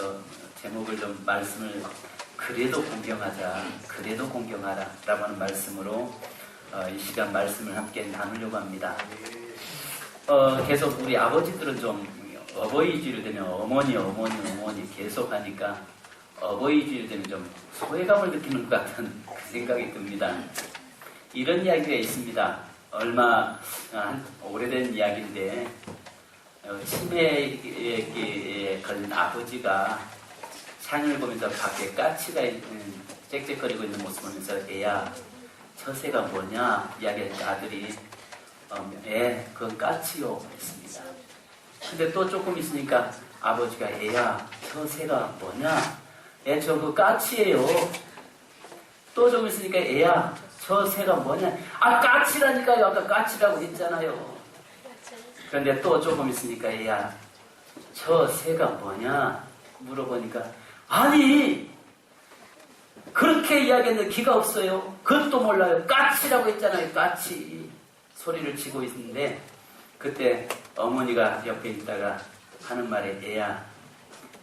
그래서 제목을 좀 말씀을 그래도 공경하자, 그래도 공경하라 라고 하는 말씀으로 이 시간 말씀을 함께 나누려고 합니다. 계속 우리 아버지들은 좀 어버이주일 되면 어머니 계속 하니까 어버이주일 되면 좀 소외감을 느끼는 것 같은 생각이 듭니다. 이런 이야기가 있습니다. 얼마 오래된 이야기인데 치매에 걸린 아버지가 창을 보면서 밖에 까치가 짹짹거리고 있는 모습을 보면서 애야 저 새가 뭐냐 이야기하니까 아들이 그건 까치요 했습니다. 근데 또 조금 있으니까 아버지가 애야 저 새가 뭐냐 저 그 까치예요. 또 좀 있으니까 애야 저 새가 뭐냐 까치라니까요. 아까 까치라고 했잖아요. 그런데 또 조금 있으니까 애야 저 새가 뭐냐 물어보니까 아니 그렇게 이야기했는데 기가 없어요. 그것도 몰라요. 까치라고 했잖아요. 까치 소리를 치고 있는데 그때 어머니가 옆에 있다가 하는 말에 애야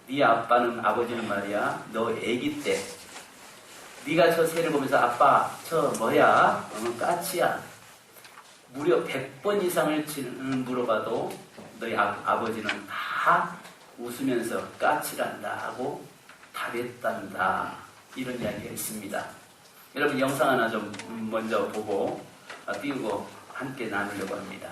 네 아버지는 말이야 너 애기 때 네가 저 새를 보면서 아빠 저 뭐야 까치야 무려 100번 이상을 물어봐도 너희 아버지는 다 웃으면서 까치란다 하고 답했단다. 이런 이야기가 있습니다. 여러분 영상 하나 좀 먼저 보고 띄우고 함께 나누려고 합니다.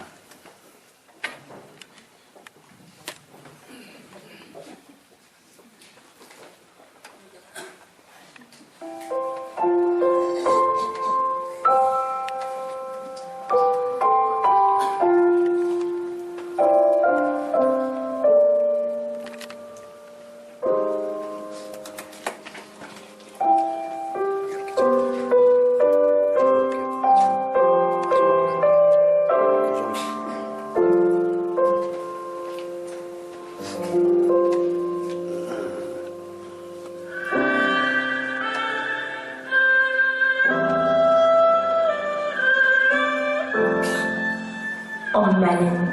엄마는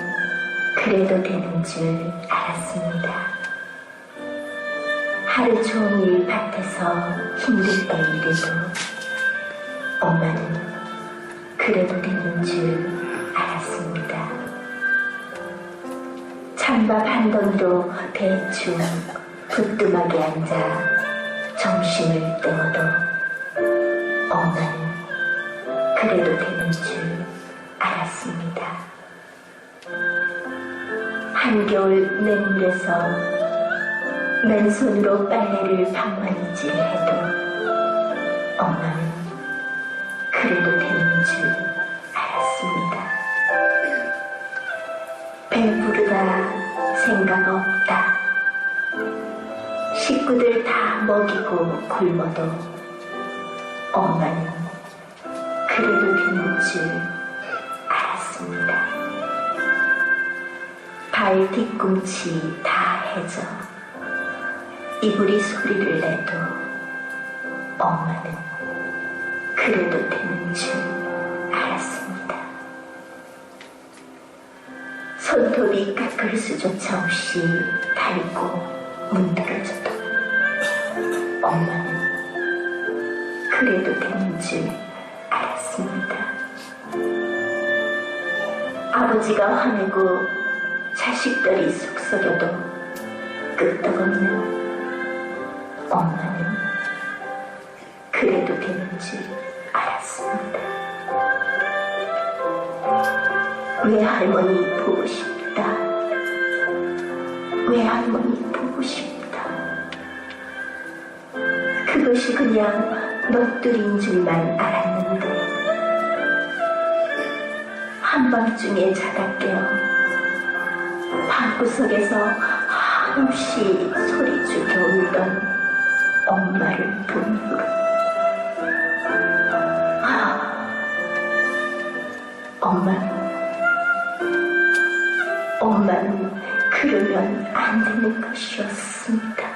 그래도 되는 줄 알았습니다. 하루 종일 밭에서 힘들 때일에도 엄마는 그래도 되는 줄 알았습니다. 찬밥 한 덩이로 대충 부뚜막에 앉아 점심을 때워도 엄마는 그래도 되는 줄 알았습니다. 한겨울 맨물에서 맨손으로 빨래를 방망이질해도 엄마는 그래도 되는 줄 알았습니다. 배부르다 생각 없다. 식구들 다 먹이고 굶어도 엄마는 그래도 되는 줄 알았습니다. 발 뒤꿈치 다 해져 이불이 소리를 내도 엄마는 그래도 되는 줄 알았습니다. 손톱이 깎을 수조차 없이 닳고 문드러져도 엄마는 그래도 되는 줄 알았습니다. 아버지가 화내고 자식들이 속썩여도 끄떡없는 엄마는 그래도 되는 줄 알았습니다. 외할머니 보고 싶다. 외할머니 보고 싶다. 그것이 그냥 넋두리인 줄만 알았는데 한밤중에 자다 깨어 방구석에서 한없이 소리 죽여 울던 엄마를 본 후로 엄마는 그러면 안 되는 것이었습니다.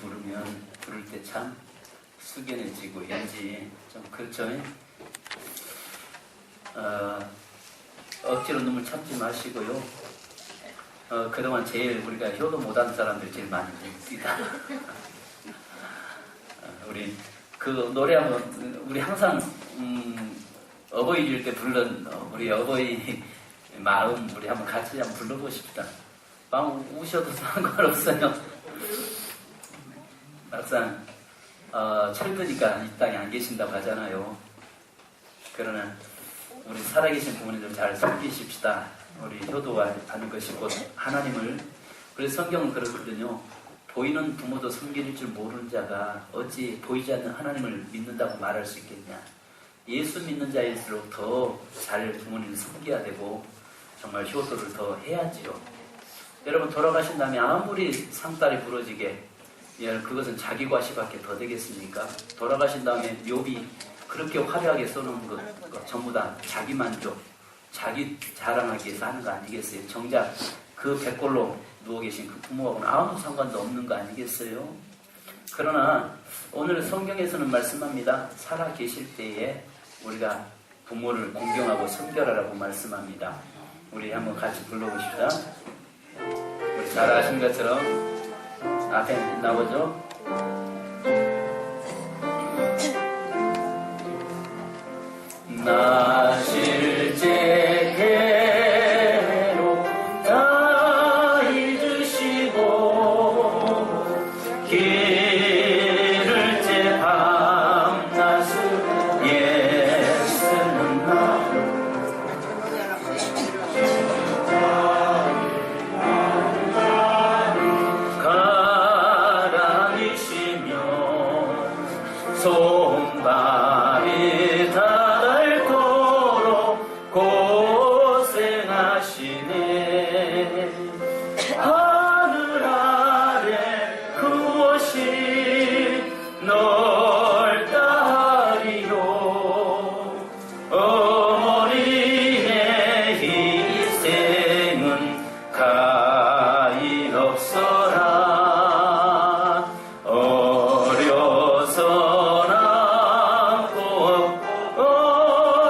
노래를 부를 때 참 숙연해지고 왠지 좀 그렇죠. 억지로 눈물 참지 마시고요. 그동안 제일 우리가 효도 못하는 사람들이 제일 많이 봅니다. 우리 그 노래하면 우리 항상 어버이일 때 부른 우리 어버이 마음 우리 한번 같이 한번 불러보고 싶다. 마음 우셔도 상관없어요. 막상 철드니까 이 땅에 안 계신다고 하잖아요. 그러나 우리 살아계신 부모님들 잘 섬기십시다. 우리 효도하는 것이 곧 하나님을. 그래서 성경은 그렇거든요. 보이는 부모도 섬길 줄 모르는 자가 어찌 보이지 않는 하나님을 믿는다고 말할 수 있겠냐. 예수 믿는 자일수록 더 잘 부모님을 섬겨야 되고 정말 효도를 더 해야지요. 여러분 돌아가신 다음에 아무리 상다리 부러지게 그것은 자기 과시밖에 더 되겠습니까? 돌아가신 다음에 묘비 그렇게 화려하게 써놓은 것 전부 다 자기 만족, 자기 자랑하기 위해서 하는 거 아니겠어요? 정작 그 백골로 누워 계신 그 부모하고는 아무 상관도 없는 거 아니겠어요? 그러나 오늘 성경에서는 말씀합니다. 살아 계실 때에 우리가 부모를 공경하고 섬겨라라고 말씀합니다. 우리 한번 같이 불러봅시다. 우리 잘 아신 것처럼 앞에 나오죠? 나 실제 괴롭다 잊으시고 길을 제 밤낮을 애쓰는 마음 가라니시며 손발이 닳도록 고생하시네. 하늘 아래 그 옷이 넓다리요. 어머니의 희생은 가히 없어라. 어려서나 꼭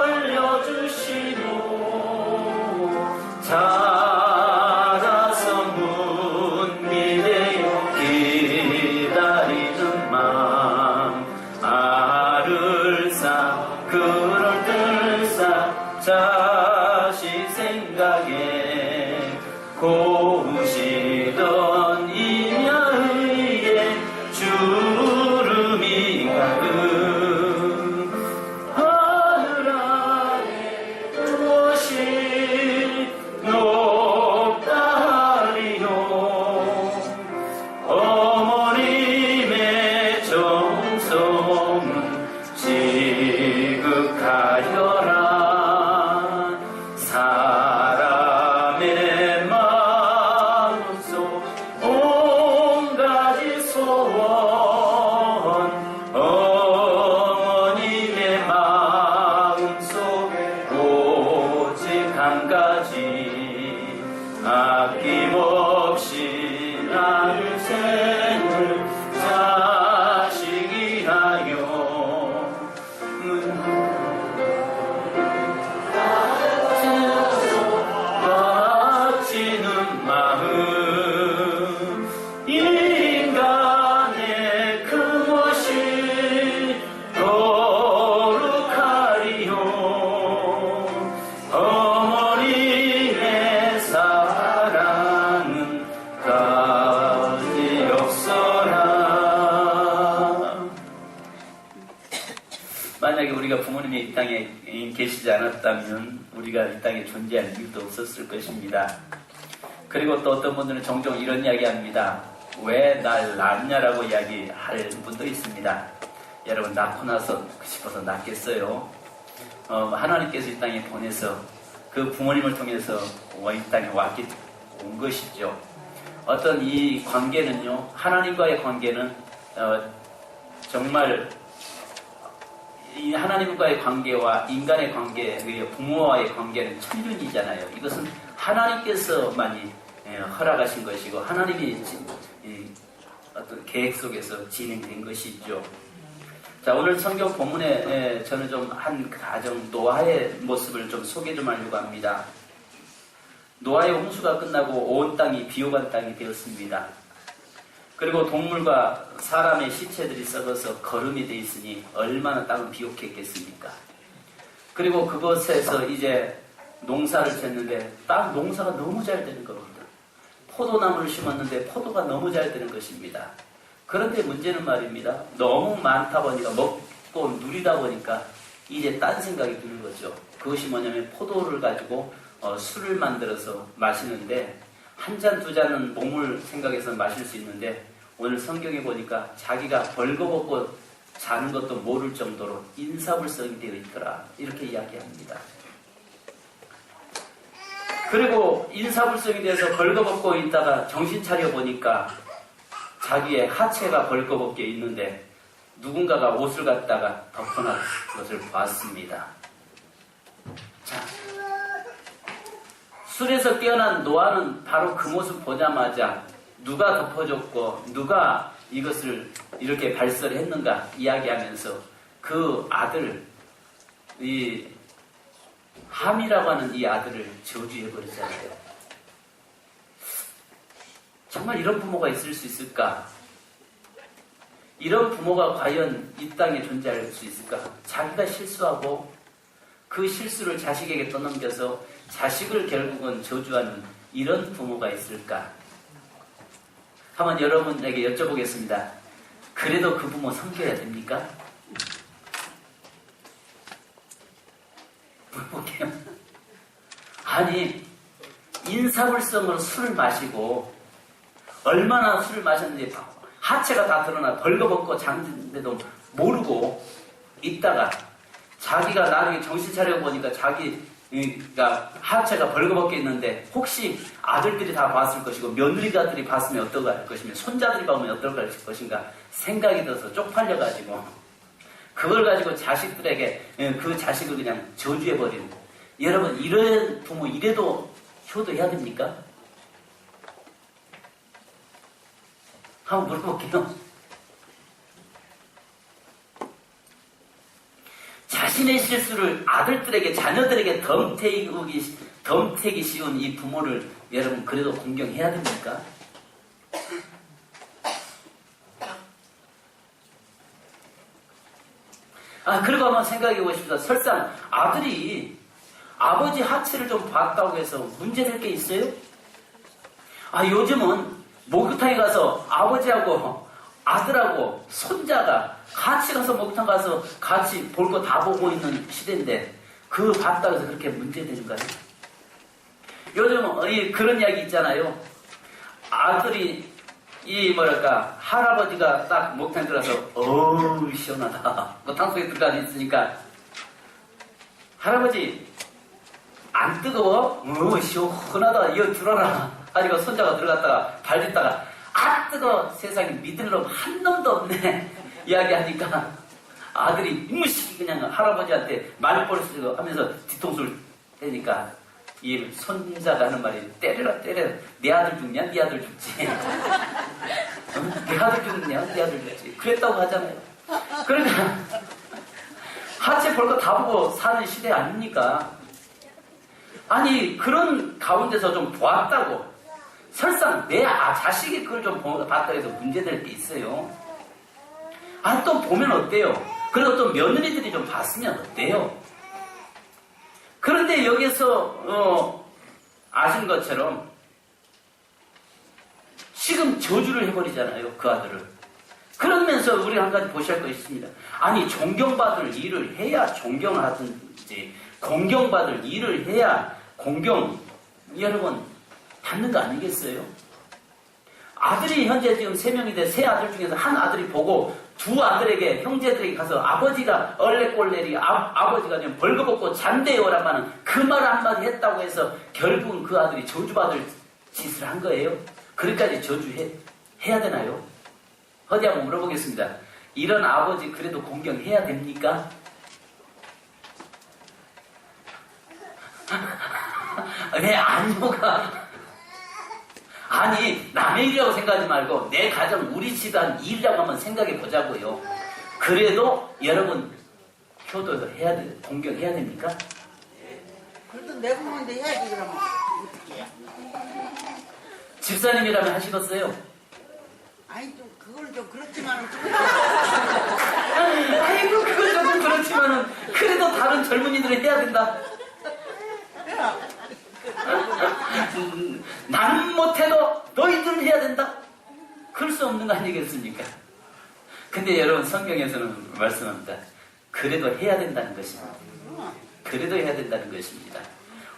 올려주시고 자라서 문미대요 기다리는 마음 알을 쌓 그럴 들싸 자식 생각에 고우시던 이냐의에 주름이 가득 하늘 아래 무엇이 높다리요. 어머님의 정성은 지극하여라. 사람의 마음속 온가지 소원 어머님의 마음속에 오직 한 가지 아낌없이 나를 생을 자식이하여 바치는 마음 인간의 그 무엇이 거룩하리요. 어머니의 사랑은 가지 없어라. 만약에 우리가 부모님이 이 땅에 계시지 않았다면 우리가 이 땅에 존재할 이유도 없었을 것입니다. 그리고 또 어떤 분들은 종종 이런 이야기합니다. 왜 날 낳냐라고 이야기할 분도 있습니다. 여러분 낳고 나서 싶어서 낳겠어요? 하나님께서 이 땅에 보내서 그 부모님을 통해서 이 땅에 온 것이죠. 어떤 이 관계는요, 하나님과의 관계는 정말 이 하나님과의 관계와 인간의 관계, 부모와의 관계는 천륜이잖아요. 이것은 하나님께서만이 허락하신 것이고 하나님이 어떤 계획 속에서 진행된 것이죠. 자, 오늘 성경 본문에 저는 좀 한 가정 노아의 모습을 좀 소개 좀 하려고 합니다. 노아의 홍수가 끝나고 온 땅이 비옥한 땅이 되었습니다. 그리고 동물과 사람의 시체들이 썩어서 거름이 되어 있으니 얼마나 땅은 비옥했겠습니까? 그리고 그곳에서 이제 농사를 짓는데 땅 농사가 너무 잘 되는 겁니다. 포도나무를 심었는데 포도가 너무 잘 되는 것입니다. 그런데 문제는 말입니다. 너무 많다 보니까 먹고 누리다 보니까 이제 딴 생각이 드는 거죠. 그것이 뭐냐면 포도를 가지고 술을 만들어서 마시는데 한 잔, 두 잔은 몸을 생각해서 마실 수 있는데 오늘 성경에 보니까 자기가 벌거벗고 자는 것도 모를 정도로 인사불성이 되어 있더라. 이렇게 이야기합니다. 그리고 인사불성이 돼서 벌거벗고 있다가 정신 차려 보니까 자기의 하체가 벌거벗게 있는데 누군가가 옷을 갖다가 덮어놓은 것을 봤습니다. 자, 술에서 깨어난 노아는 바로 그 모습 보자마자 누가 덮어줬고 누가 이것을 이렇게 발설했는가 이야기하면서 그 아들, 이 함이라고 하는 이 아들을 저주해버리잖아요. 정말 이런 부모가 있을 수 있을까? 이런 부모가 과연 이 땅에 존재할 수 있을까? 자기가 실수하고 그 실수를 자식에게 떠넘겨서 자식을 결국은 저주하는 이런 부모가 있을까? 한번 여러분에게 여쭤보겠습니다. 그래도 그 부모 섬겨야 됩니까? 물어볼게요. 아니, 인사불성으로 술을 마시고 얼마나 술을 마셨는지 하체가 다 드러나 벌거벗고 잠든데도 모르고 있다가 자기가 나중에 정신 차려 보니까 자기가 하체가 벌거벗게 있는데 혹시 아들들이 다 봤을 것이고 며느리가들이 봤으면 어떨 것이며 손자들이 보면 어떨 것인가 생각이 들어서 쪽팔려가지고 그걸 가지고 자식들에게 그 자식을 그냥 저주해버리는. 여러분, 이런 부모 이래도 효도해야 됩니까? 한번 물어볼게요. 자신의 실수를 아들들에게, 자녀들에게 덤태기 쉬운 이 부모를 여러분 그래도 공경해야 됩니까? 그리고 한번 생각해 보십시오. 설상 아들이 아버지 하체를 좀 봤다고 해서 문제될 게 있어요? 요즘은 목욕탕에 가서 아버지하고 아들하고 손자가 같이 가서 목욕탕 가서 같이 볼 거 다 보고 있는 시대인데 그 봤다고 해서 그렇게 문제되는가요? 요즘 그런 이야기 있잖아요. 아들이 할아버지가 딱 목욕탕에 들어가서 어우 시원하다. 목욕탕 속에 들어가 있으니까 할아버지 안 뜨거워? 시원하다. 이거 들어라. 가지고 손자가 들어갔다가 발렸다가 뜨거워. 세상에 믿을 놈 한 놈도 없네. 이야기하니까 아들이 무시 그냥 할아버지한테 말벌 쓰고 하면서 뒤통수를 떼니까 이 손자가 하는 말이 때려라. 내 아들 죽냐? 네 아들 죽지. 내 아들 죽냐? 네 아들 죽지. 그랬다고 하잖아요. 그러니까 하체 볼 거 다 보고 사는 시대 아닙니까? 아니 그런 가운데서 좀 보았다고 설상 내 자식이 그걸 좀 봤다고 해서 문제될 게 있어요. 또 보면 어때요? 그리고 또 며느리들이 좀 봤으면 어때요? 그런데 여기서 아신 것처럼 지금 저주를 해버리잖아요. 그 아들을. 그러면서 우리 한 가지 보셔야 할 것이 있습니다. 아니 존경받을 일을 해야 존경을 하든지 공경받을 일을 해야 공경 여러분 받는 거 아니겠어요? 아들이 현재 지금 3명인데 3 아들 중에서 한 아들이 보고 2 아들에게 형제들에게 가서 아버지가 얼레꼴레리 아버지가 지금 벌거벗고 잔대요란 말은 그 말 한마디 했다고 해서 결국은 그 아들이 저주받을 짓을 한 거예요? 그렇게까지 저주해야 되나요? 어디 한번 물어보겠습니다. 이런 아버지 그래도 공경해야 됩니까? 왜 아니오가 아니, 남의 일이라고 생각하지 말고 내 가정, 우리 집안 일이라고 한번 생각해 보자고요. 그래도 여러분 효도도 해야 돼, 공경해야 됩니까? 그래도 내 부모인데 해야지 그러면 어떻게 해? 집사님이라면 하시겠어요? 아니 좀 그걸 좀 그렇지만은 좀 아이고, 그건 조금 그렇지만은 그래도 다른 젊은이들은 해야 된다. 나는 못해도 너희들은 해야 된다. 그럴 수 없는 거 아니겠습니까? 근데 여러분, 성경에서는 말씀합니다. 그래도 해야 된다는 것입니다. 그래도 해야 된다는 것입니다.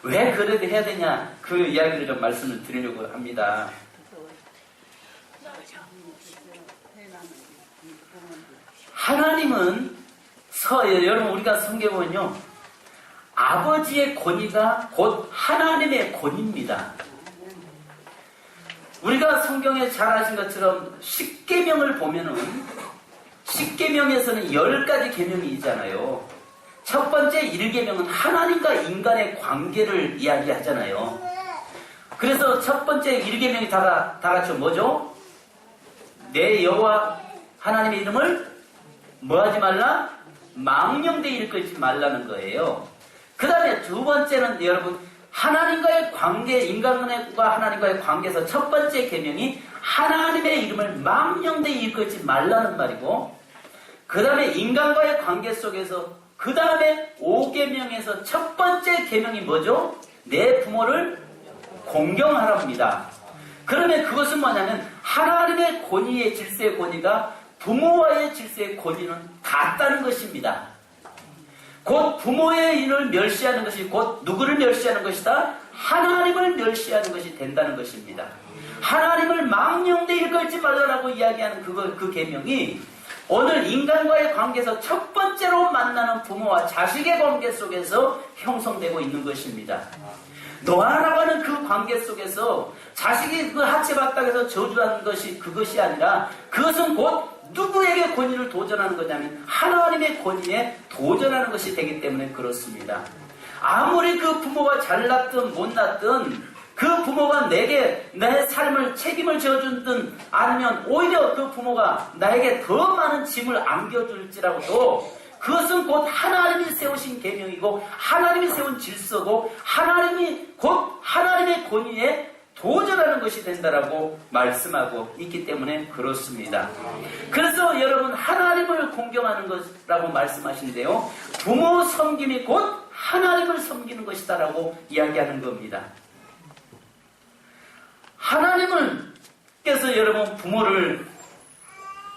왜 그래도 해야 되냐, 그 이야기를 좀 말씀을 드리려고 합니다. 하나님은 여러분, 우리가 성경은요, 아버지의 권위가 곧 하나님의 권위입니다. 우리가 성경에 잘 아신 것처럼 십계명을 보면은 십계명에서는 10가지 계명이 있잖아요. 첫 번째 1계명은 하나님과 인간의 관계를 이야기하잖아요. 그래서 첫 번째 1계명이 다 같이 뭐죠? 내 여호와 하나님의 이름을 뭐하지 말라? 망령되이 일컫지 말라는 거예요. 그 다음에 두 번째는 여러분, 하나님과의 관계, 인간과 하나님과의 관계에서 첫 번째 계명이 하나님의 이름을 망령되이 일컫지 말라는 말이고, 그 다음에 인간과의 관계 속에서 그 다음에 5계명에서 첫 번째 계명이 뭐죠? 내 부모를 공경하랍니다. 그러면 그것은 뭐냐면 하나님의 권위의 질서의 권위가 부모와의 질서의 권위는 같다는 것입니다. 곧 부모의 일을 멸시하는 것이 곧 누구를 멸시하는 것이다? 하나님을 멸시하는 것이 된다는 것입니다. 하나님을 망령되이 일컬지 말라라고 이야기하는 그 계명이 오늘 인간과의 관계에서 첫 번째로 만나는 부모와 자식의 관계 속에서 형성되고 있는 것입니다. 노아라고 하는 그 관계 속에서 자식이 그 하체 바닥에서 저주하는 것이 그것이 아니라 그것은 곧 누구에게 권위를 도전하는 거냐면 하나님의 권위에 도전하는 것이 되기 때문에 그렇습니다. 아무리 그 부모가 잘났든 못났든 그 부모가 내게 내 삶을 책임을 져주든 아니면 오히려 그 부모가 나에게 더 많은 짐을 안겨줄지라도 그것은 곧 하나님이 세우신 계명이고 하나님이 세운 질서고 하나님이 곧 하나님의 권위에 도전하는 것이 된다라고 말씀하고 있기 때문에 그렇습니다. 그래서 여러분, 하나님을 공경하는 것이라고 말씀하시는데요, 부모 섬김이 곧 하나님을 섬기는 것이다라고 이야기하는 겁니다. 하나님께서 여러분 부모를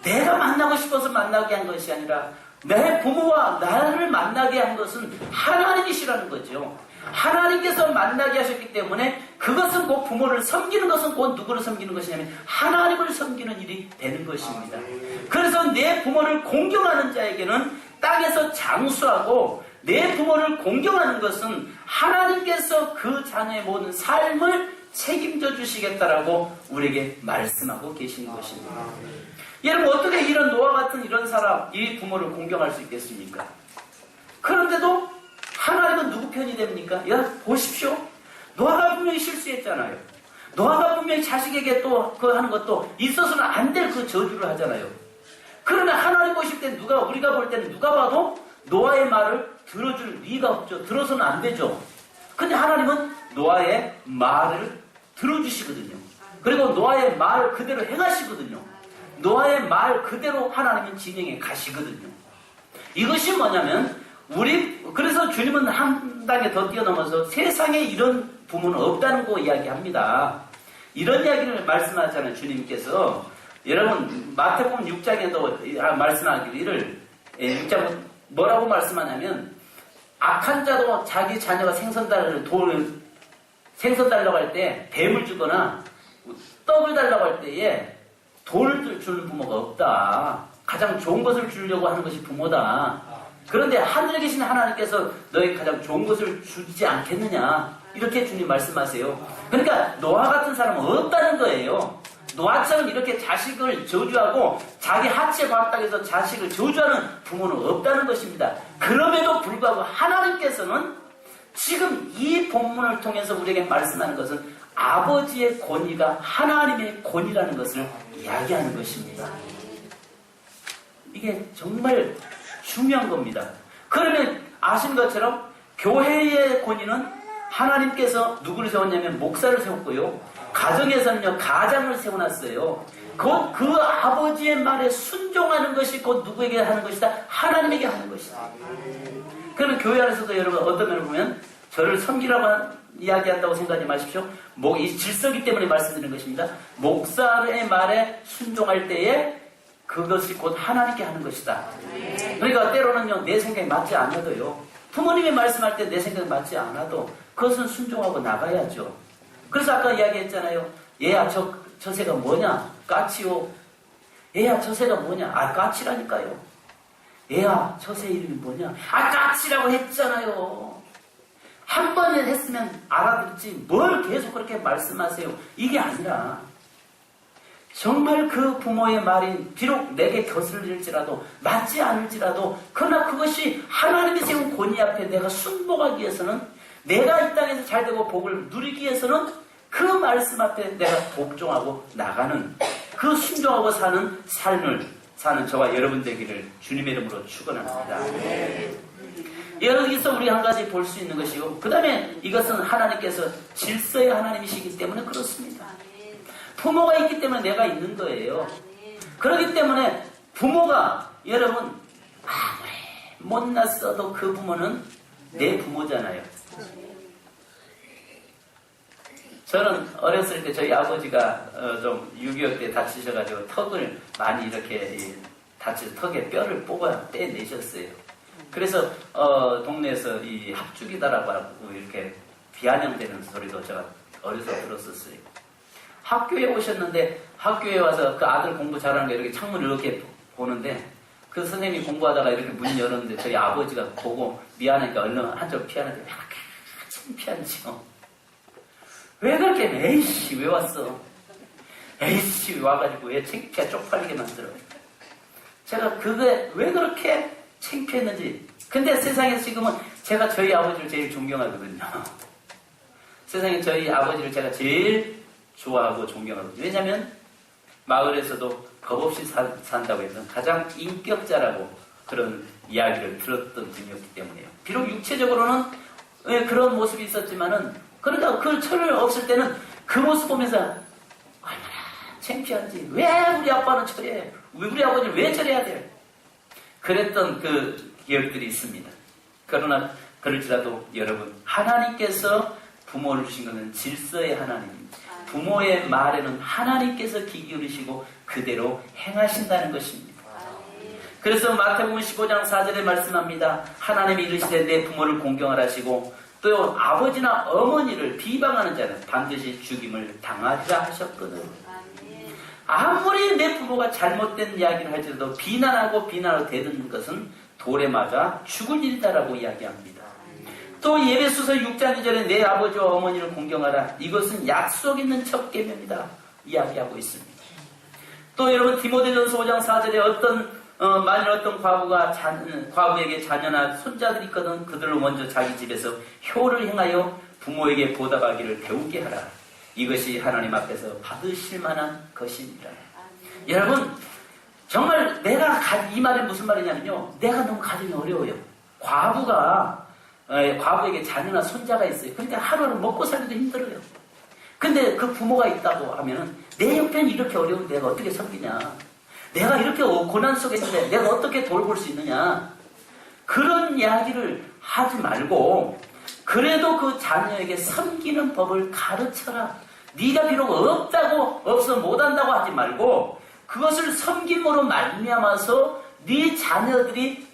내가 만나고 싶어서 만나게 한 것이 아니라 내 부모와 나를 만나게 한 것은 하나님이시라는 거죠. 하나님께서 만나게 하셨기 때문에 그것은 곧 부모를 섬기는 것은 곧 누구를 섬기는 것이냐면 하나님을 섬기는 일이 되는 것입니다. 그래서 내 부모를 공경하는 자에게는 땅에서 장수하고 내 부모를 공경하는 것은 하나님께서 그 자녀의 모든 삶을 책임져 주시겠다라고 우리에게 말씀하고 계시는 것입니다. 여러분, 어떻게 이런 노아 같은 이런 사람, 이 부모를 공경할 수 있겠습니까? 그런데도 하나님은 누구 편이 됩니까? 야, 보십시오. 노아가 분명히 실수했잖아요. 노아가 분명히 자식에게 또 그 하는 것도 있어서는 안 될 그 저주를 하잖아요. 그러면 하나님 보실 때 우리가 볼 때는 누가 봐도 노아의 말을 들어줄 리가 없죠. 들어서는 안 되죠. 근데 하나님은 노아의 말을 들어주시거든요. 그리고 노아의 말 그대로 행하시거든요. 노아의 말 그대로 하나님은 진행해 가시거든요. 이것이 뭐냐면 그래서 주님은 한 단계 더 뛰어넘어서 세상에 이런 부모는 없다는 거 이야기합니다. 이런 이야기를 말씀하잖아요. 주님께서 여러분 마태복음 6장에도 말씀하기를 6장 뭐라고 말씀하냐면 악한 자도 자기 자녀가 생선 달라고 할 때 뱀을 주거나 떡을 달라고 할 때에 돌을 주는 부모가 없다. 가장 좋은 것을 주려고 하는 것이 부모다. 그런데 하늘에 계신 하나님께서 너에게 가장 좋은 것을 주지 않겠느냐, 이렇게 주님 말씀하세요. 그러니까 노아 같은 사람은 없다는 거예요. 노아처럼 이렇게 자식을 저주하고 자기 하체 바닥에서 자식을 저주하는 부모는 없다는 것입니다. 그럼에도 불구하고 하나님께서는 지금 이 본문을 통해서 우리에게 말씀하는 것은 아버지의 권위가 하나님의 권위라는 것을 이야기하는 것입니다. 이게 정말 중요한 겁니다. 그러면 아신 것처럼 교회의 권위는 하나님께서 누구를 세웠냐면 목사를 세웠고요. 가정에서는요, 가장을 세워놨어요. 곧 그 아버지의 말에 순종하는 것이 곧 누구에게 하는 것이다? 하나님에게 하는 것이다. 그러면 교회 안에서도 여러분 어떤 면을 보면 저를 섬기라고 이야기한다고 생각하지 마십시오. 이 질서기 때문에 말씀드리는 것입니다. 목사의 말에 순종할 때에 그것이 곧 하나님께 하는 것이다. 그러니까 때로는요, 내 생각이 맞지 않아도요, 부모님이 말씀할 때 내 생각이 맞지 않아도 그것은 순종하고 나가야죠. 그래서 아까 이야기했잖아요. 얘야, 저 새가 뭐냐? 까치요. 얘야, 저 새가 뭐냐? 아, 까치라니까요. 얘야, 저 새 이름이 뭐냐? 아, 까치라고 했잖아요. 한 번에 했으면 알아듣지 뭘 계속 그렇게 말씀하세요. 이게 아니라 정말 그 부모의 말이 비록 내게 거슬릴지라도 맞지 않을지라도 그러나 그것이 하나님이 세운 권위 앞에 내가 순복하기 위해서는 내가 이 땅에서 잘되고 복을 누리기 위해서는 그 말씀 앞에 내가 복종하고 나가는 그 순종하고 사는 삶을 사는 저와 여러분 되기를 주님의 이름으로 축원합니다. 여기서 우리 한 가지 볼 수 있는 것이요. 그 다음에 이것은 하나님께서 질서의 하나님이시기 때문에 그렇습니다. 부모가 있기 때문에 내가 있는 거예요. 그렇기 때문에 부모가 여러분 아무리 못났어도 그 부모는 내 부모잖아요. 저는 어렸을 때 저희 아버지가 좀 6.25 때 다치셔가지고 턱을 많이 이렇게 다쳐서 턱에 뼈를 뽑아 떼내셨어요. 그래서 동네에서 이 합죽이다라고 하고 이렇게 비아냥대는 소리도 제가 어려서 들었었어요. 학교에 오셨는데 학교에 와서 그 아들 공부 잘하는 거 이렇게 창문을 이렇게 보는데 그 선생님이 공부하다가 이렇게 문 열었는데 저희 아버지가 보고 미안하니까 얼른 한쪽 피하는데 왜 그렇게 창피한지요. 왜 그렇게 에이씨 왜 왔어? 에이씨 와가지고 왜 창피해 쪽팔리게 만들어? 제가 그게 왜 그렇게 창피했는지. 근데 세상에서 지금은 제가 저희 아버지를 제일 존경하거든요. 세상에 저희 아버지를 제가 제일 좋아하고 존경하거든요. 왜냐하면 마을에서도 겁없이 산다고 해서 가장 인격자라고 그런 이야기를 들었던 분이었기 때문에요. 비록 육체적으로는 그런 모습이 있었지만은 그러니까 그 철을 없을 때는 그 모습 보면서 얼마나 창피한지. 왜 우리 아빠는 철해? 왜 우리 아버지는 왜 철해야 돼? 그랬던 그 기억들이 있습니다. 그러나 그럴지라도 여러분 하나님께서 부모를 주신 것은 질서의 하나님입니다. 부모의 말에는 하나님께서 귀 기울이시고 그대로 행하신다는 것입니다. 그래서 마태복음 15장 4절에 말씀합니다. 하나님이 이르시되 내 부모를 공경하라 하시고 또 아버지나 어머니를 비방하는 자는 반드시 죽임을 당하리라 하셨거든. 아무리 내 부모가 잘못된 이야기를 할지라도 비난하고 대드는 것은 돌에 맞아 죽을 일이다라고 이야기합니다. 또 예배소서 6장 2절에 내 아버지와 어머니를 공경하라. 이것은 약속 있는 첫 계명이다 이야기하고 있습니다. 또 여러분 디모데전서 5장 4절에 만일 어떤 과부에게 자녀나 손자들이 있거든 그들로 먼저 자기 집에서 효를 행하여 부모에게 보답하기를 배우게 하라. 이것이 하나님 앞에서 받으실 만한 것입니다. 여러분 정말 내가 이 말이 무슨 말이냐면요. 내가 너무 가정이 어려워요. 과부에게 자녀나 손자가 있어요. 그러니까 하루하루 먹고 살기도 힘들어요. 근데 그 부모가 있다고 하면은 내 옆에는 이렇게 어려운데 내가 어떻게 섬기냐. 내가 이렇게 고난 속에 있는데 내가 어떻게 돌볼 수 있느냐. 그런 이야기를 하지 말고 그래도 그 자녀에게 섬기는 법을 가르쳐라. 네가 비록 없어 못한다고 하지 말고 그것을 섬김으로 말미암아서 네 자녀들이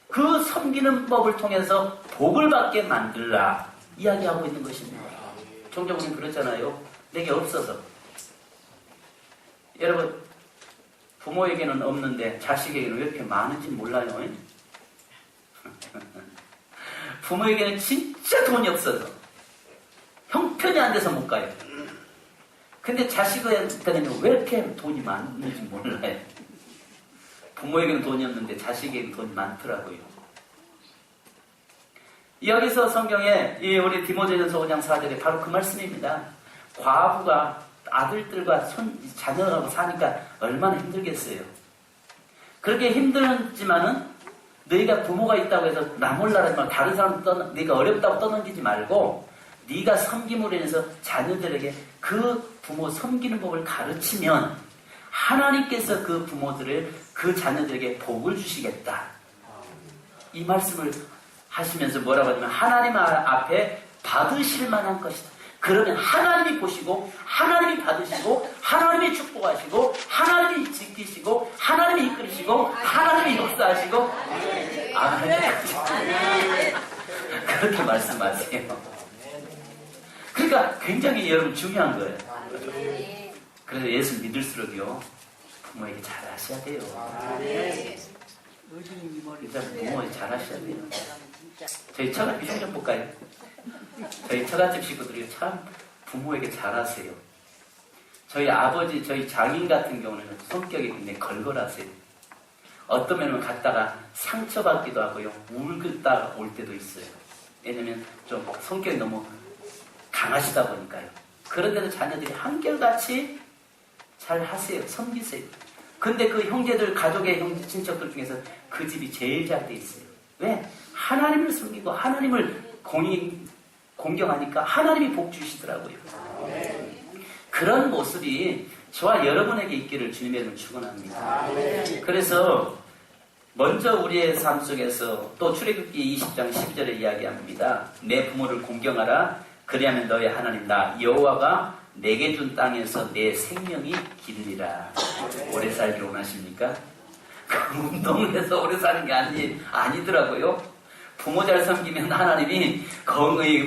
그 섬기는 법을 통해서 복을 받게 만들라 이야기하고 있는 것입니다. 종종 우리는 그렇잖아요. 내게 없어서. 여러분 부모에게는 없는데 자식에게는 왜 이렇게 많은지 몰라요. 부모에게는 진짜 돈이 없어서 형편이 안 돼서 못 가요. 근데 자식한테는 왜 이렇게 돈이 많은지 몰라요. 부모에게는 돈이 없는데 자식에게는 돈이 많더라고요. 여기서 성경에 우리 디모데전서 5장 4절에 바로 그 말씀입니다. 과부가 아들들과 자녀하고 사니까 얼마나 힘들겠어요. 그렇게 힘들지만은 너희가 부모가 있다고 해서 나 몰라라지 말고 다른 사람 네가 어렵다고 떠넘기지 말고 네가 섬김으로 인해서 자녀들에게 그 부모 섬기는 법을 가르치면 하나님께서 그 부모들을 그 자녀들에게 복을 주시겠다. 이 말씀을 하시면서 뭐라고 하냐면 하나님 앞에 받으실 만한 것이다. 그러면 하나님이 보시고 하나님이 받으시고 하나님이 축복하시고 하나님이 지키시고 하나님이 이끌으시고 하나님이 역사하시고 아멘. 그렇게 말씀하세요. 그러니까 굉장히 여러분 중요한 거예요. 그래서 예수 믿을수록요 부모에게 잘하셔야 돼요. 일단 부모에게 잘하셔야 돼요. 저희 처갓 비중 좀 볼까요? 저희 처갓집 식구들이 참 부모에게 잘하세요. 저희 아버지, 저희 장인 같은 경우는 성격이 굉장히 걸걸하세요. 어떤 면은 갔다가 상처받기도 하고요. 울긋다 올 때도 있어요. 왜냐면 좀 성격이 너무 강하시다 보니까요. 그런데도 자녀들이 한결같이 잘 하세요. 섬기세요. 근데 그 형제들, 가족의 형제, 친척들 중에서 그 집이 제일 잘 돼 있어요. 왜? 하나님을 섬기고 하나님을 공경하니까 하나님이 복 주시더라고요. 그런 모습이 저와 여러분에게 있기를 주님의 이름으로 축원합니다. 그래서 먼저 우리의 삶 속에서 또 출애굽기 20장 12절에 이야기합니다. 내 부모를 공경하라. 그리하면 너의 하나님 나 여호와가 내게 준 땅에서 내 생명이 길리라. 오래 살기를 원하십니까? 그 운동을 해서 오래 사는 게 아니더라고요. 부모 잘 섬기면 하나님이 건강히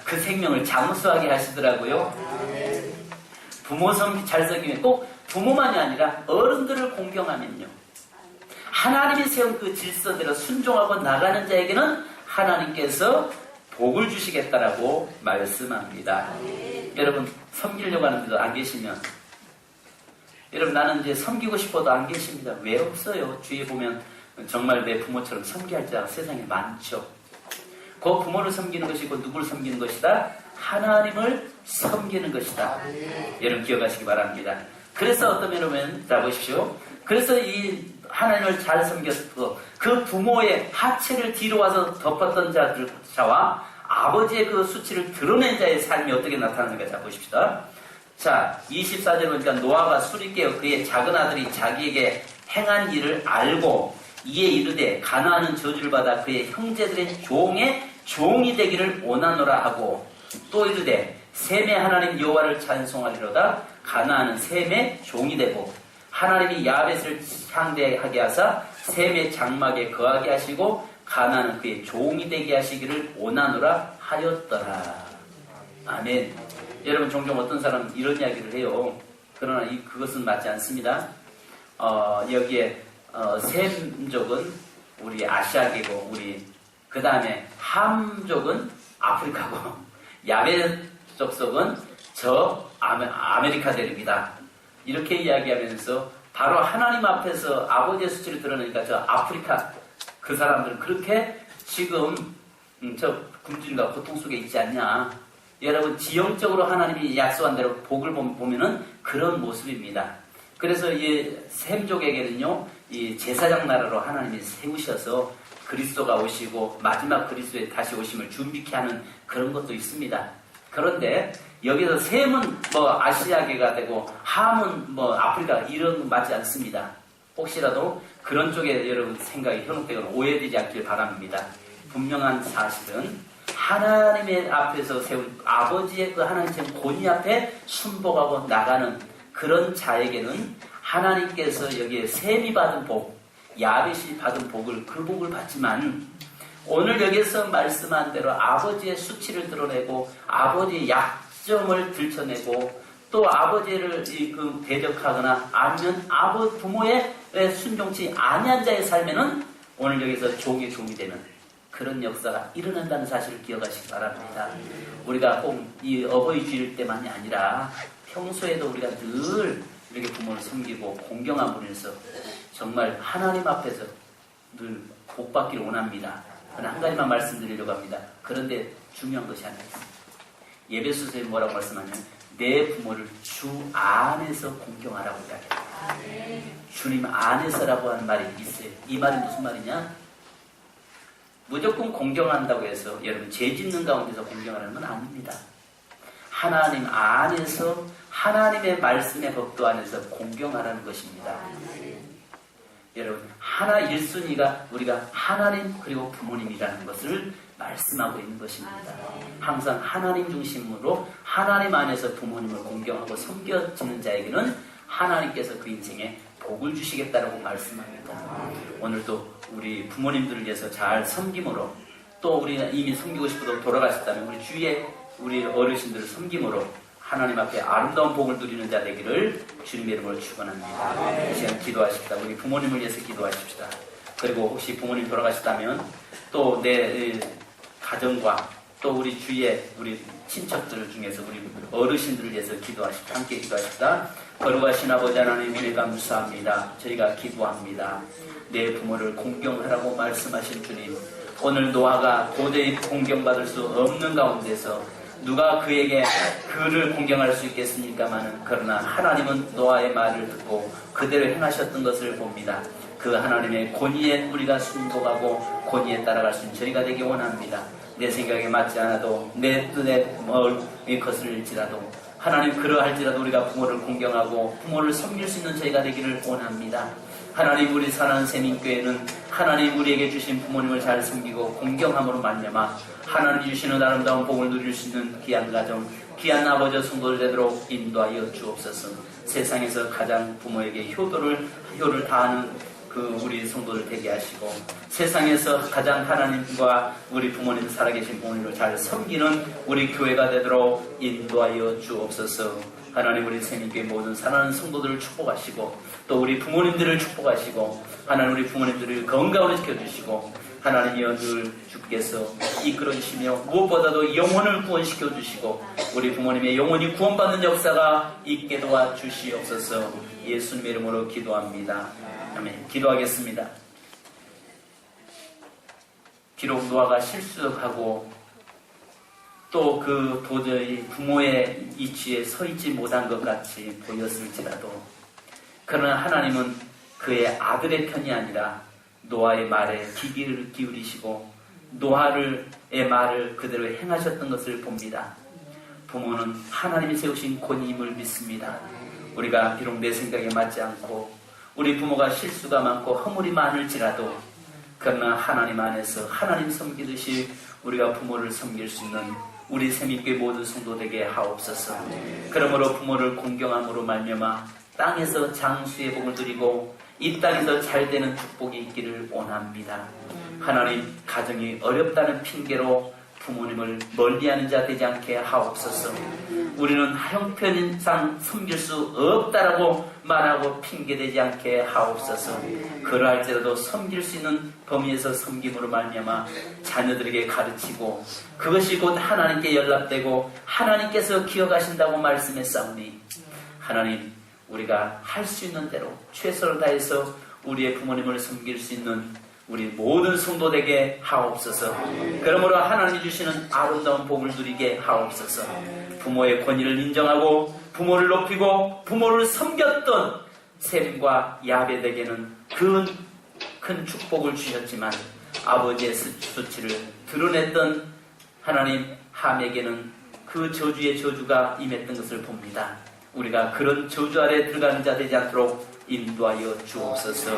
그 생명을 장수하게 하시더라고요. 부모 잘 섬기면 꼭 부모만이 아니라 어른들을 공경하면요. 하나님이 세운 그 질서대로 순종하고 나가는 자에게는 하나님께서 복을 주시겠다라고 말씀합니다. 여러분 섬기려고 하는데도 안 계시면 여러분 나는 이제 섬기고 싶어도 안 계십니다. 왜 없어요? 주위에 보면 정말 내 부모처럼 섬기할 자가 세상에 많죠. 그 부모를 섬기는 것이고 누구를 섬기는 것이다? 하나님을 섬기는 것이다. 여러분 기억하시기 바랍니다. 그래서 어떤 면이면 자 보십시오. 그래서 이 하나님을 잘 섬겼고 그 부모의 하체를 뒤로 와서 덮었던 자와 아버지의 그 수치를 드러낸 자의 삶이 어떻게 나타나는가 자 보십시다. 자 24절 보니까 노아가 술이 깨어 그의 작은 아들이 자기에게 행한 일을 알고 이에 이르되 가나안은 저주를 받아 그의 형제들의 종이 되기를 원하노라 하고 또 이르되 셈의 하나님 여호와를 찬송하리로다. 가나안은 셈의 종이 되고 하나님이 야벳을 향대하게 하사 셈의 장막에 거하게 하시고 가나안은 그의 종이 되게 하시기를 원하노라 하였더라. 아멘. 여러분 종종 어떤 사람은 이런 이야기를 해요. 그러나 그것은 맞지 않습니다. 여기에 셈족은 우리 아시아계고 우리 그 다음에 함족은 아프리카고 야벳 족속은 저 아메리카들입니다. 이렇게 이야기하면서 바로 하나님 앞에서 아버지의 수치를 드러내니까 저 아프리카 그 사람들은 그렇게 지금 저 굶주림과 고통 속에 있지 않냐. 여러분 지형적으로 하나님이 약속한 대로 복을 보면은 그런 모습입니다. 그래서 이 셈족에게는요 이 제사장 나라로 하나님이 세우셔서 그리스도가 오시고 마지막 그리스도의 다시 오심을 준비케 하는 그런 것도 있습니다. 그런데 여기서 셈은 뭐 아시아계가 되고 함은 뭐 아프리카 이런 건 맞지 않습니다. 혹시라도 그런 쪽에 여러분 생각이 현혹되거나 오해되지 않길 바랍니다. 분명한 사실은 하나님의 앞에서 세운 아버지의 그 하나님 세운 권위 앞에 순복하고 나가는 그런 자에게는 하나님께서 여기에 셈이 받은 복, 야벳이 받은 복을 그 복을 받지만 오늘 여기서 말씀한 대로 아버지의 수치를 드러내고 아버지의 약점을 들춰내고 또 아버지를 대적하거나 아니면 부모의 순종치 아니한 자의 삶에는 오늘 여기서 종이 되는 그런 역사가 일어난다는 사실을 기억하시기 바랍니다. 우리가 꼭 이 어버이 주일 때만이 아니라 평소에도 우리가 늘 이렇게 부모를 섬기고 공경함으로 해서 정말 하나님 앞에서 늘 복받기를 원합니다. 한 가지만 말씀드리려고 합니다. 그런데 중요한 것이 하나 있습니다. 예배소서에 뭐라고 말씀하냐면 내 부모를 주 안에서 공경하라고 이야기합니다. 주님 안에서라고 하는 말이 있어요. 이 말이 무슨 말이냐? 무조건 공경한다고 해서 여러분 죄 짓는 가운데서 공경하는 건 아닙니다. 하나님 안에서 하나님의 말씀의 법도 안에서 공경하라는 것입니다. 여러분 하나 1순위가 우리가 하나님 그리고 부모님이라는 것을 말씀하고 있는 것입니다. 항상 하나님 중심으로 하나님 안에서 부모님을 공경하고 섬겨지는 자에게는 하나님께서 그 인생에 복을 주시겠다라고 말씀합니다. 오늘도 우리 부모님들을 위해서 잘 섬김으로 또 우리가 이미 섬기고 싶어도 돌아가셨다면 우리 주위에 우리 어르신들을 섬김으로 하나님 앞에 아름다운 복을 누리는 자 되기를 주님의 이름으로 축원합니다. 이 시간 기도하십시다. 우리 부모님을 위해서 기도하십시다. 그리고 혹시 부모님 돌아가셨다면 또 내 가정과 또 우리 주위에 우리 친척들 중에서 우리 어르신들을 위해서 기도하십시다. 함께 기도하십시다. 거룩하신 아버지 하나님 은혜 감사합니다. 저희가 기도합니다. 내 부모를 공경하라고 말씀하신 주님, 오늘 노아가 도저히 공경받을 수 없는 가운데서 누가 그에게 그를 공경할 수 있겠습니까마는 그러나 하나님은 노아의 말을 듣고 그대로 행하셨던 것을 봅니다. 그 하나님의 권위에 우리가 순복하고 권위에 따라갈 수 있는 저희가 되기 원합니다. 내 생각에 맞지 않아도 내 뜻에 거슬릴지라도 하나님 그러할지라도 우리가 부모를 공경하고 부모를 섬길 수 있는 저희가 되기를 원합니다. 하나님 우리 사랑하는 세민교회는 하나님 우리에게 주신 부모님을 잘 섬기고 공경함으로 말미암아 하나님 주시는 아름다운 복을 누릴 수 있는 귀한 가정, 귀한 아버지 성도를 되도록 인도하여 주옵소서. 세상에서 가장 부모에게 효를 다하는 그 우리 성도를 되게 하시고 세상에서 가장 하나님과 우리 부모님 살아계신 부모님을 잘 섬기는 우리 교회가 되도록 인도하여 주옵소서. 하나님 우리 세민교회 모든 사랑하는 성도들을 축복하시고 또 우리 부모님들을 축복하시고 하나님 우리 부모님들을 건강을 지켜주시고 하나님이여 늘 주께서 이끌어주시며 무엇보다도 영혼을 구원시켜주시고 우리 부모님의 영혼이 구원받는 역사가 있게 도와주시옵소서. 예수님의 이름으로 기도합니다. 아멘. 기도하겠습니다. 비록 노아가 실수하고 또 그 도저히 부모의 이치에 서 있지 못한 것 같이 보였을지라도 그러나 하나님은 그의 아들의 편이 아니라 노아의 말에 귀를 기울이시고 노아의 말을 그대로 행하셨던 것을 봅니다. 부모는 하나님이 세우신 권위임을 믿습니다. 우리가 비록 내 생각에 맞지 않고 우리 부모가 실수가 많고 허물이 많을지라도 그러나 하나님 안에서 하나님 섬기듯이 우리가 부모를 섬길 수 있는 우리 세민교회 모든 성도 되게 하옵소서. 그러므로 부모를 공경함으로 말미암아 땅에서 장수의 복을 누리고 이 땅에서 잘되는 축복이 있기를 원합니다. 하나님 가정이 어렵다는 핑계로 부모님을 멀리하는 자 되지 않게 하옵소서. 우리는 형편상 섬길 수 없다라고 말하고 핑계대지 않게 하옵소서. 그러할지라도 섬길 수 있는 범위에서 섬김으로 말미암아 자녀들에게 가르치고 그것이 곧 하나님께 연락되고 하나님께서 기억하신다고 말씀했사오니 하나님 우리가 할 수 있는 대로 최선을 다해서 우리의 부모님을 섬길 수 있는 우리 모든 성도되게 하옵소서. 그러므로 하나님이 주시는 아름다운 복을 누리게 하옵소서. 부모의 권위를 인정하고 부모를 높이고 부모를 섬겼던 셈과 야벳에게는 큰 축복을 주셨지만 아버지의 수치를 드러냈던 하나님 함에게는 그 저주의 저주가 임했던 것을 봅니다. 우리가 그런 저주 아래 들어가는 자 되지 않도록 인도하여 주옵소서.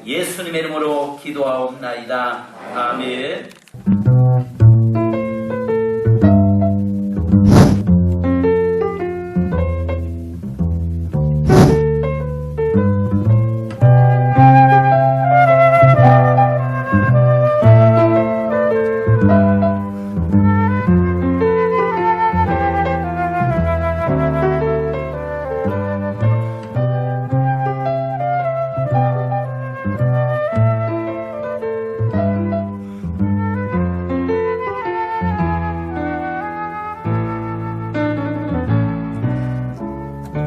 예수님의 이름으로 기도하옵나이다. 아멘.